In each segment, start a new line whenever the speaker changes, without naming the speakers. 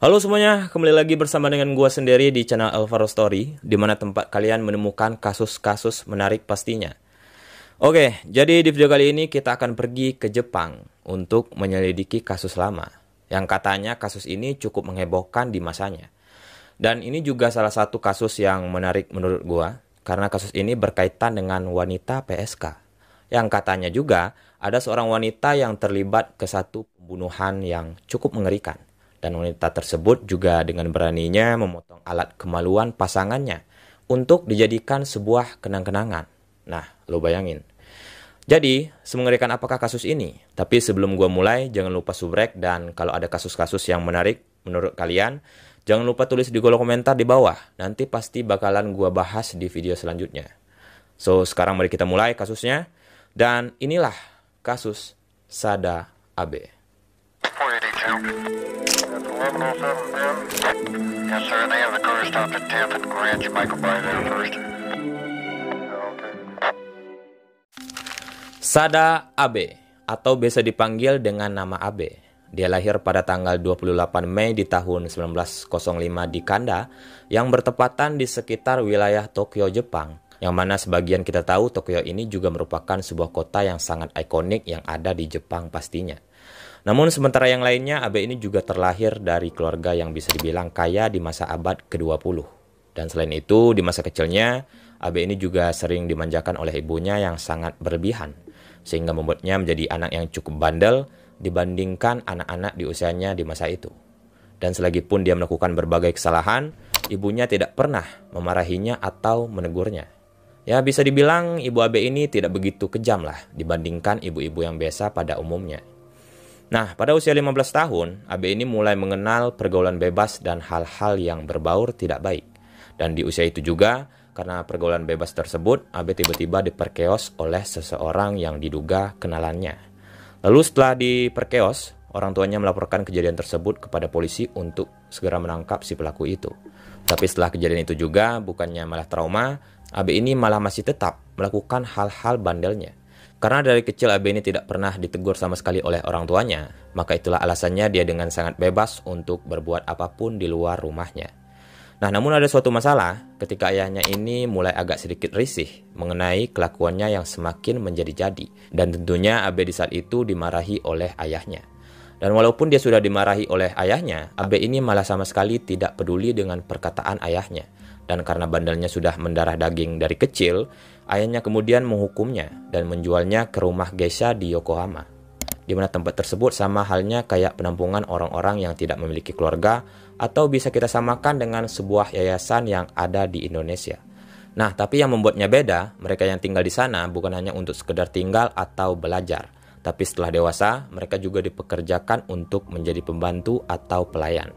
Halo semuanya, kembali lagi bersama dengan gua sendiri di channel Alvaro Story, di mana tempat kalian menemukan kasus-kasus menarik pastinya. Oke, jadi di video kali ini kita akan pergi ke Jepang untuk menyelidiki kasus lama, yang katanya kasus ini cukup menghebohkan di masanya. Dan ini juga salah satu kasus yang menarik menurut gua, karena kasus ini berkaitan dengan wanita PSK, yang katanya juga ada seorang wanita yang terlibat ke satu pembunuhan yang cukup mengerikan. Dan wanita tersebut juga dengan beraninya memotong alat kemaluan pasangannya untuk dijadikan sebuah kenang-kenangan. Nah, lo bayangin. Jadi, semengerikan apakah kasus ini? Tapi sebelum gua mulai, jangan lupa subrek, dan kalau ada kasus-kasus yang menarik menurut kalian, jangan lupa tulis di kolom komentar di bawah. Nanti pasti bakalan gua bahas di video selanjutnya. So, sekarang mari kita mulai kasusnya. Dan inilah kasus Sada Abe.
1107 Ben. Yes, sir. They have the car stopped at 10th and Grant. You might go by there first. Okay.
Sada Abe, atau biasa dipanggil dengan nama Abe. Dia lahir pada tanggal 28 Mei di tahun 1905 di Kanda, yang bertepatan di sekitar wilayah Tokyo, Jepang. Yang mana sebagian kita tahu Tokyo ini juga merupakan sebuah kota yang sangat ikonik yang ada di Jepang pastinya. Namun sementara yang lainnya, Abe ini juga terlahir dari keluarga yang bisa dibilang kaya di masa abad ke-20. Dan selain itu, di masa kecilnya, Abe ini juga sering dimanjakan oleh ibunya yang sangat berlebihan, sehingga membuatnya menjadi anak yang cukup bandel dibandingkan anak-anak di usianya di masa itu. Dan selagi pun dia melakukan berbagai kesalahan, ibunya tidak pernah memarahinya atau menegurnya. Ya, bisa dibilang ibu Abe ini tidak begitu kejam lah dibandingkan ibu-ibu yang biasa pada umumnya. Nah, pada usia 15 tahun, Abe ini mulai mengenal pergaulan bebas dan hal-hal yang berbaur tidak baik. Dan di usia itu juga, karena pergaulan bebas tersebut, Abe tiba-tiba diperkeos oleh seseorang yang diduga kenalannya. Lalu setelah diperkeos, orang tuanya melaporkan kejadian tersebut kepada polisi untuk segera menangkap si pelaku itu. Tapi setelah kejadian itu juga, bukannya malah trauma, Abe ini malah masih tetap melakukan hal-hal bandelnya. Karena dari kecil Abe ini tidak pernah ditegur sama sekali oleh orang tuanya, maka itulah alasannya dia dengan sangat bebas untuk berbuat apapun di luar rumahnya. Nah, namun ada suatu masalah ketika ayahnya ini mulai agak sedikit risih mengenai kelakuannya yang semakin menjadi-jadi. Dan tentunya Abe di saat itu dimarahi oleh ayahnya. Dan walaupun dia sudah dimarahi oleh ayahnya, Abe ini malah sama sekali tidak peduli dengan perkataan ayahnya. Dan karena bandelnya sudah mendarah daging dari kecil, ayahnya kemudian menghukumnya dan menjualnya ke rumah geisha di Yokohama. Di mana tempat tersebut sama halnya kayak penampungan orang-orang yang tidak memiliki keluarga, atau bisa kita samakan dengan sebuah yayasan yang ada di Indonesia. Nah, tapi yang membuatnya beda, mereka yang tinggal di sana bukan hanya untuk sekedar tinggal atau belajar, tapi setelah dewasa, mereka juga dipekerjakan untuk menjadi pembantu atau pelayan.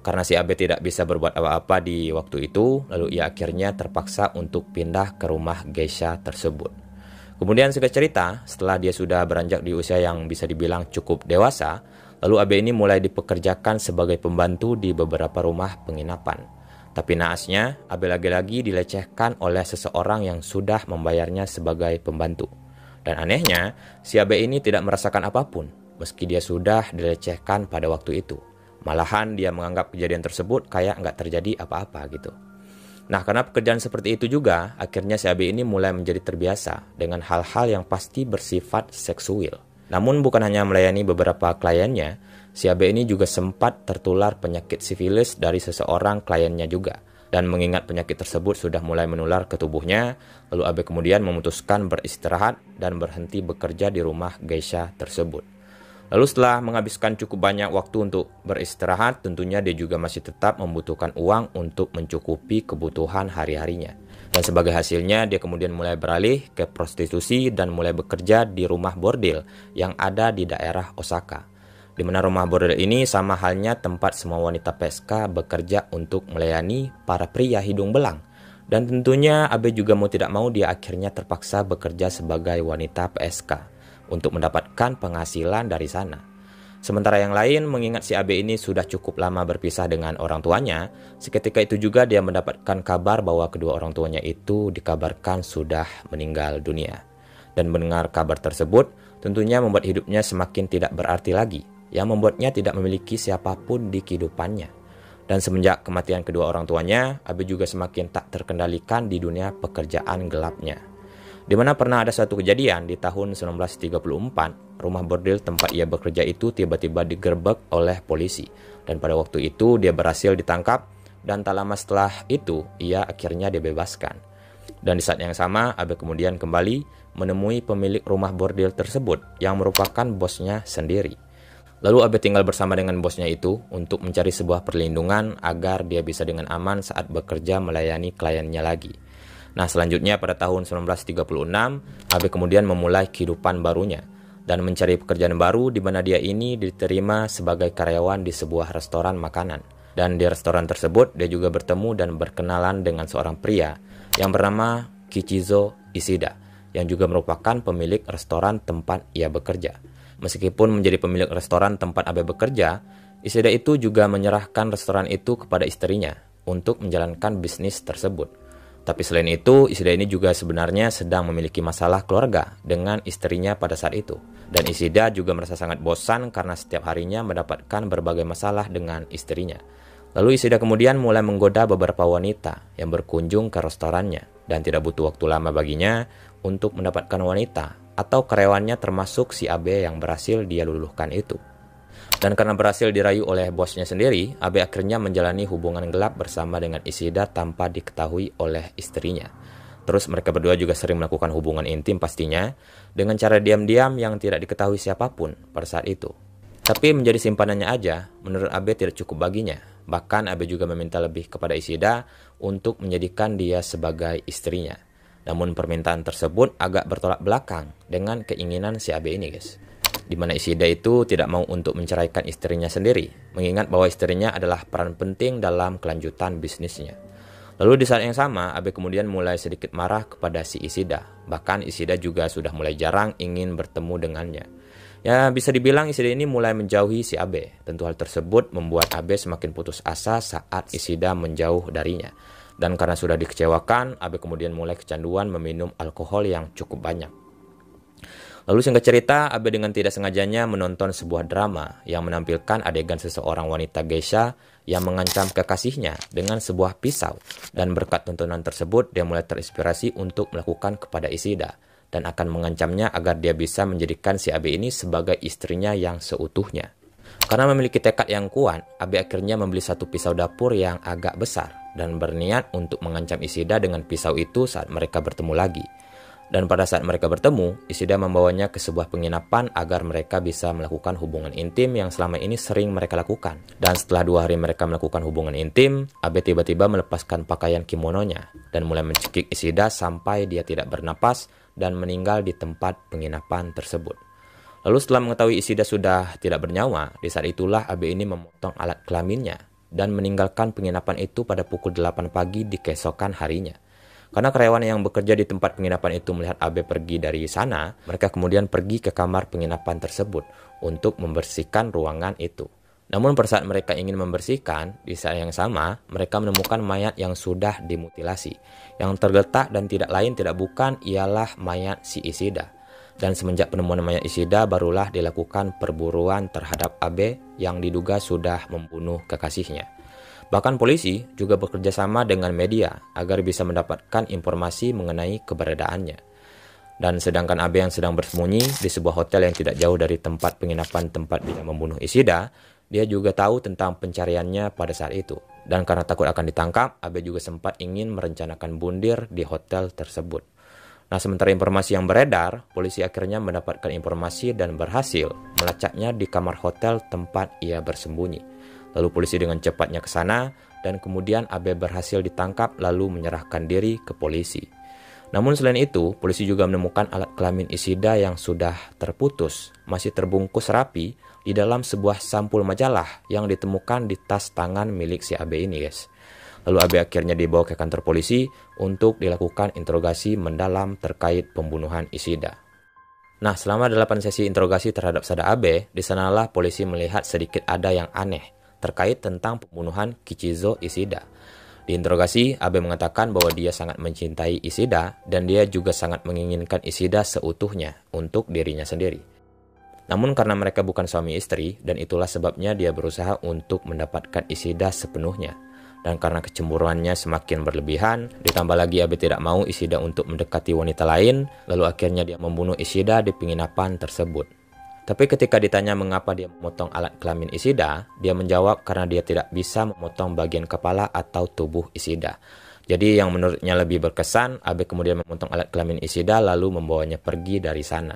Karena si Abe tidak bisa berbuat apa-apa di waktu itu, lalu ia akhirnya terpaksa untuk pindah ke rumah geisha tersebut. Kemudian singkat cerita, setelah dia sudah beranjak di usia yang bisa dibilang cukup dewasa, lalu Abe ini mulai dipekerjakan sebagai pembantu di beberapa rumah penginapan. Tapi naasnya, Abe lagi-lagi dilecehkan oleh seseorang yang sudah membayarnya sebagai pembantu. Dan anehnya, si Abe ini tidak merasakan apapun, meski dia sudah dilecehkan pada waktu itu. Malahan dia menganggap kejadian tersebut kayak nggak terjadi apa-apa gitu. Nah, karena pekerjaan seperti itu juga, akhirnya si Abe ini mulai menjadi terbiasa dengan hal-hal yang pasti bersifat seksual. Namun bukan hanya melayani beberapa kliennya, si Abe ini juga sempat tertular penyakit sifilis dari seseorang kliennya juga. Dan mengingat penyakit tersebut sudah mulai menular ke tubuhnya, lalu Abe kemudian memutuskan beristirahat dan berhenti bekerja di rumah geisha tersebut. Lalu setelah menghabiskan cukup banyak waktu untuk beristirahat, tentunya dia juga masih tetap membutuhkan uang untuk mencukupi kebutuhan hari-harinya. Dan sebagai hasilnya, dia kemudian mulai beralih ke prostitusi dan mulai bekerja di rumah bordil yang ada di daerah Osaka. Di mana rumah bordil ini sama halnya tempat semua wanita PSK bekerja untuk melayani para pria hidung belang. Dan tentunya Abe juga mau tidak mau dia akhirnya terpaksa bekerja sebagai wanita PSK untuk mendapatkan penghasilan dari sana. Sementara yang lain, mengingat si Abe ini sudah cukup lama berpisah dengan orang tuanya, seketika itu juga dia mendapatkan kabar bahwa kedua orang tuanya itu dikabarkan sudah meninggal dunia. Dan mendengar kabar tersebut, tentunya membuat hidupnya semakin tidak berarti lagi, yang membuatnya tidak memiliki siapapun di kehidupannya. Dan semenjak kematian kedua orang tuanya, Abe juga semakin tak terkendalikan di dunia pekerjaan gelapnya. Di mana pernah ada suatu kejadian di tahun 1934, rumah bordil tempat ia bekerja itu tiba-tiba digerebek oleh polisi. Dan pada waktu itu dia berhasil ditangkap dan tak lama setelah itu ia akhirnya dibebaskan. Dan di saat yang sama, Abe kemudian kembali menemui pemilik rumah bordil tersebut yang merupakan bosnya sendiri. Lalu Abe tinggal bersama dengan bosnya itu untuk mencari sebuah perlindungan agar dia bisa dengan aman saat bekerja melayani kliennya lagi. Nah, selanjutnya pada tahun 1936, Abe kemudian memulai kehidupan barunya dan mencari pekerjaan baru di mana dia ini diterima sebagai karyawan di sebuah restoran makanan. Dan di restoran tersebut dia juga bertemu dan berkenalan dengan seorang pria yang bernama Kichizo Ishida yang juga merupakan pemilik restoran tempat ia bekerja. Meskipun menjadi pemilik restoran tempat Abe bekerja, Ishida itu juga menyerahkan restoran itu kepada istrinya untuk menjalankan bisnis tersebut. Tapi selain itu, Ishida ini juga sebenarnya sedang memiliki masalah keluarga dengan istrinya pada saat itu. Dan Ishida juga merasa sangat bosan karena setiap harinya mendapatkan berbagai masalah dengan istrinya. Lalu Ishida kemudian mulai menggoda beberapa wanita yang berkunjung ke restorannya. Dan tidak butuh waktu lama baginya untuk mendapatkan wanita atau karyawannya termasuk si Abe yang berhasil dia luluhkan itu. Dan karena berhasil dirayu oleh bosnya sendiri, Abe akhirnya menjalani hubungan gelap bersama dengan Ishida tanpa diketahui oleh istrinya. Terus mereka berdua juga sering melakukan hubungan intim pastinya dengan cara diam-diam yang tidak diketahui siapapun pada saat itu. Tapi menjadi simpanannya aja, menurut Abe tidak cukup baginya. Bahkan Abe juga meminta lebih kepada Ishida untuk menjadikan dia sebagai istrinya. Namun permintaan tersebut agak bertolak belakang dengan keinginan si Abe ini, guys. Di mana Ishida itu tidak mau untuk menceraikan istrinya sendiri, mengingat bahwa istrinya adalah peran penting dalam kelanjutan bisnisnya. Lalu di saat yang sama, Abe kemudian mulai sedikit marah kepada si Ishida. Bahkan Ishida juga sudah mulai jarang ingin bertemu dengannya. Ya, bisa dibilang Ishida ini mulai menjauhi si Abe. Tentu hal tersebut membuat Abe semakin putus asa saat Ishida menjauh darinya. Dan karena sudah dikecewakan, Abe kemudian mulai kecanduan meminum alkohol yang cukup banyak. Lalu singkat cerita, Abe dengan tidak sengajanya menonton sebuah drama yang menampilkan adegan seseorang wanita geisha yang mengancam kekasihnya dengan sebuah pisau. Dan berkat tontonan tersebut, dia mulai terinspirasi untuk melakukan kepada Ishida dan akan mengancamnya agar dia bisa menjadikan si Abe ini sebagai istrinya yang seutuhnya. Karena memiliki tekad yang kuat, Abe akhirnya membeli satu pisau dapur yang agak besar dan berniat untuk mengancam Ishida dengan pisau itu saat mereka bertemu lagi. Dan pada saat mereka bertemu, Ishida membawanya ke sebuah penginapan agar mereka bisa melakukan hubungan intim yang selama ini sering mereka lakukan. Dan setelah 2 hari mereka melakukan hubungan intim, Abe tiba-tiba melepaskan pakaian kimononya dan mulai mencekik Ishida sampai dia tidak bernapas dan meninggal di tempat penginapan tersebut. Lalu setelah mengetahui Ishida sudah tidak bernyawa, di saat itulah Abe ini memotong alat kelaminnya dan meninggalkan penginapan itu pada pukul 8 pagi di keesokan harinya. Karena karyawan yang bekerja di tempat penginapan itu melihat Abe pergi dari sana, mereka kemudian pergi ke kamar penginapan tersebut untuk membersihkan ruangan itu. Namun pada saat mereka ingin membersihkan, di saat yang sama, mereka menemukan mayat yang sudah dimutilasi. Yang tergeletak dan tidak lain tidak bukan ialah mayat si Ishida. Dan semenjak penemuan mayat Ishida, barulah dilakukan perburuan terhadap Abe yang diduga sudah membunuh kekasihnya. Bahkan polisi juga bekerja sama dengan media agar bisa mendapatkan informasi mengenai keberadaannya. Dan sedangkan Abe yang sedang bersembunyi di sebuah hotel yang tidak jauh dari tempat penginapan tempat dia membunuh Ishida, dia juga tahu tentang pencariannya pada saat itu. Dan karena takut akan ditangkap, Abe juga sempat ingin merencanakan bundir di hotel tersebut. Nah, sementara informasi yang beredar, polisi akhirnya mendapatkan informasi dan berhasil melacaknya di kamar hotel tempat ia bersembunyi. Lalu polisi dengan cepatnya ke sana dan kemudian Abe berhasil ditangkap lalu menyerahkan diri ke polisi. Namun selain itu, polisi juga menemukan alat kelamin Ishida yang sudah terputus, masih terbungkus rapi di dalam sebuah sampul majalah yang ditemukan di tas tangan milik si Abe ini, guys. Lalu Abe akhirnya dibawa ke kantor polisi untuk dilakukan interogasi mendalam terkait pembunuhan Ishida. Nah, selama 8 sesi interogasi terhadap Sada Abe, di sanalah polisi melihat sedikit ada yang aneh terkait tentang pembunuhan Kichizo Ishida. Di interogasi, Abe mengatakan bahwa dia sangat mencintai Ishida dan dia juga sangat menginginkan Ishida seutuhnya untuk dirinya sendiri. Namun karena mereka bukan suami istri, dan itulah sebabnya dia berusaha untuk mendapatkan Ishida sepenuhnya. Dan karena kecemburuannya semakin berlebihan, ditambah lagi Abe tidak mau Ishida untuk mendekati wanita lain, lalu akhirnya dia membunuh Ishida di penginapan tersebut. Tapi ketika ditanya mengapa dia memotong alat kelamin Ishida, dia menjawab karena dia tidak bisa memotong bagian kepala atau tubuh Ishida. Jadi yang menurutnya lebih berkesan, Abe kemudian memotong alat kelamin Ishida lalu membawanya pergi dari sana.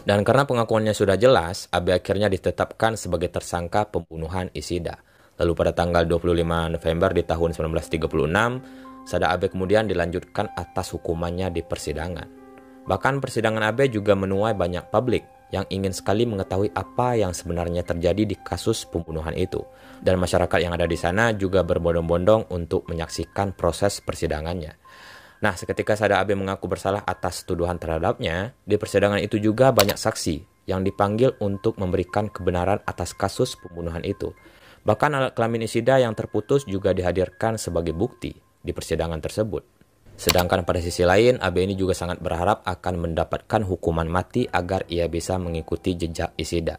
Dan karena pengakuannya sudah jelas, Abe akhirnya ditetapkan sebagai tersangka pembunuhan Ishida. Lalu pada tanggal 25 November di tahun 1936, Sada Abe kemudian dilanjutkan atas hukumannya di persidangan. Bahkan persidangan Abe juga menuai banyak publik yang ingin sekali mengetahui apa yang sebenarnya terjadi di kasus pembunuhan itu. Dan masyarakat yang ada di sana juga berbondong-bondong untuk menyaksikan proses persidangannya. Nah, seketika Sada Abe mengaku bersalah atas tuduhan terhadapnya, di persidangan itu juga banyak saksi yang dipanggil untuk memberikan kebenaran atas kasus pembunuhan itu. Bahkan alat kelamin Ishida yang terputus juga dihadirkan sebagai bukti di persidangan tersebut. Sedangkan pada sisi lain, Abe ini juga sangat berharap akan mendapatkan hukuman mati agar ia bisa mengikuti jejak Ishida.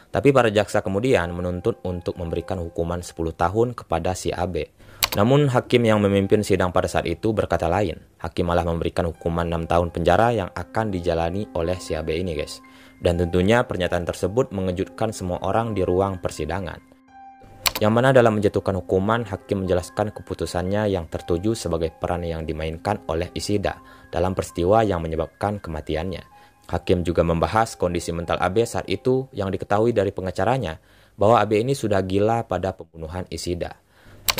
Tapi para jaksa kemudian menuntut untuk memberikan hukuman 10 tahun kepada si Abe. Namun hakim yang memimpin sidang pada saat itu berkata lain. Hakim malah memberikan hukuman 6 tahun penjara yang akan dijalani oleh si Abe ini, guys. Dan tentunya pernyataan tersebut mengejutkan semua orang di ruang persidangan. Yang mana dalam menjatuhkan hukuman, hakim menjelaskan keputusannya yang tertuju sebagai peran yang dimainkan oleh Ishida dalam peristiwa yang menyebabkan kematiannya. Hakim juga membahas kondisi mental Abe saat itu yang diketahui dari pengacaranya bahwa Abe ini sudah gila pada pembunuhan Ishida.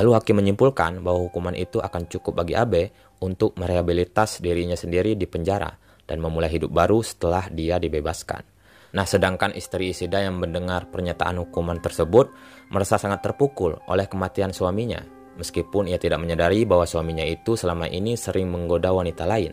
Lalu hakim menyimpulkan bahwa hukuman itu akan cukup bagi Abe untuk merehabilitas dirinya sendiri di penjara dan memulai hidup baru setelah dia dibebaskan. Nah, sedangkan istri Ishida yang mendengar pernyataan hukuman tersebut merasa sangat terpukul oleh kematian suaminya, meskipun ia tidak menyadari bahwa suaminya itu selama ini sering menggoda wanita lain.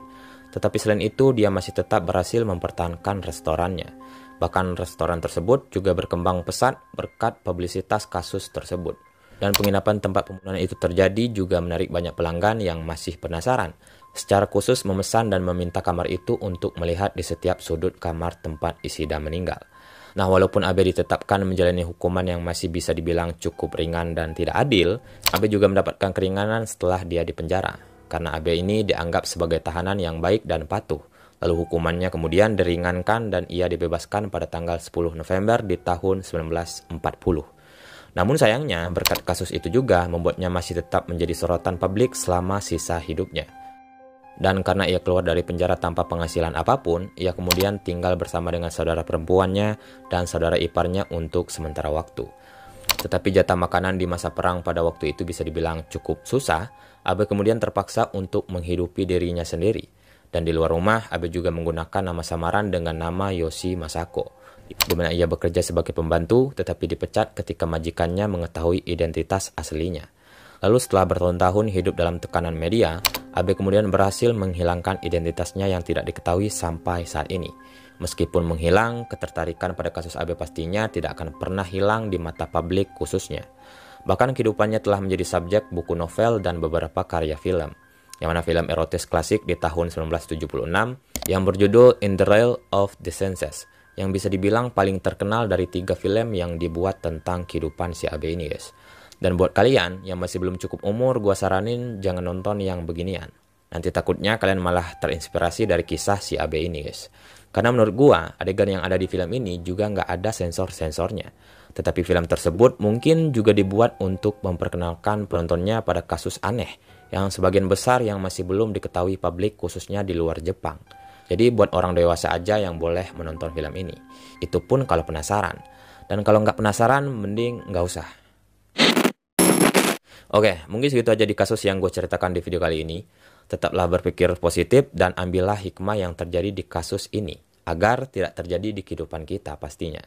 Tetapi selain itu, dia masih tetap berhasil mempertahankan restorannya. Bahkan restoran tersebut juga berkembang pesat berkat publisitas kasus tersebut. Dan penginapan tempat pembunuhan itu terjadi juga menarik banyak pelanggan yang masih penasaran. Secara khusus memesan dan meminta kamar itu untuk melihat di setiap sudut kamar tempat Ishida meninggal. Nah, walaupun Abe ditetapkan menjalani hukuman yang masih bisa dibilang cukup ringan dan tidak adil, Abe juga mendapatkan keringanan setelah dia dipenjara. Karena Abe ini dianggap sebagai tahanan yang baik dan patuh. Lalu hukumannya kemudian diringankan dan ia dibebaskan pada tanggal 10 November di tahun 1940. Namun sayangnya, berkat kasus itu juga membuatnya masih tetap menjadi sorotan publik selama sisa hidupnya. Dan karena ia keluar dari penjara tanpa penghasilan apapun, ia kemudian tinggal bersama dengan saudara perempuannya dan saudara iparnya untuk sementara waktu. Tetapi jatah makanan di masa perang pada waktu itu bisa dibilang cukup susah, Abe kemudian terpaksa untuk menghidupi dirinya sendiri. Dan di luar rumah, Abe juga menggunakan nama samaran dengan nama Yoshi Masako, di mana ia bekerja sebagai pembantu tetapi dipecat ketika majikannya mengetahui identitas aslinya. Lalu setelah bertahun-tahun hidup dalam tekanan media, Abe kemudian berhasil menghilangkan identitasnya yang tidak diketahui sampai saat ini. Meskipun menghilang, ketertarikan pada kasus Abe pastinya tidak akan pernah hilang di mata publik khususnya. Bahkan kehidupannya telah menjadi subjek buku novel dan beberapa karya film. Yang mana film erotis klasik di tahun 1976 yang berjudul In the Rail of the Senses, yang bisa dibilang paling terkenal dari 3 film yang dibuat tentang kehidupan si Abe ini, guys. Dan buat kalian yang masih belum cukup umur, gua saranin jangan nonton yang beginian. Nanti takutnya kalian malah terinspirasi dari kisah si Abe ini, guys. Karena menurut gua, adegan yang ada di film ini juga nggak ada sensor-sensornya. Tetapi film tersebut mungkin juga dibuat untuk memperkenalkan penontonnya pada kasus aneh yang sebagian besar yang masih belum diketahui publik khususnya di luar Jepang. Jadi buat orang dewasa aja yang boleh menonton film ini. Itu pun kalau penasaran. Dan kalau nggak penasaran, mending nggak usah. Oke, mungkin segitu aja di kasus yang gue ceritakan di video kali ini. Tetaplah berpikir positif dan ambillah hikmah yang terjadi di kasus ini, agar tidak terjadi di kehidupan kita pastinya.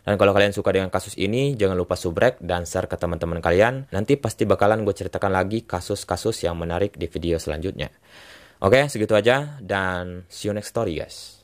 Dan kalau kalian suka dengan kasus ini, jangan lupa subrek dan share ke teman-teman kalian. Nanti pasti bakalan gue ceritakan lagi kasus-kasus yang menarik di video selanjutnya. Oke, segitu aja dan see you next story, guys.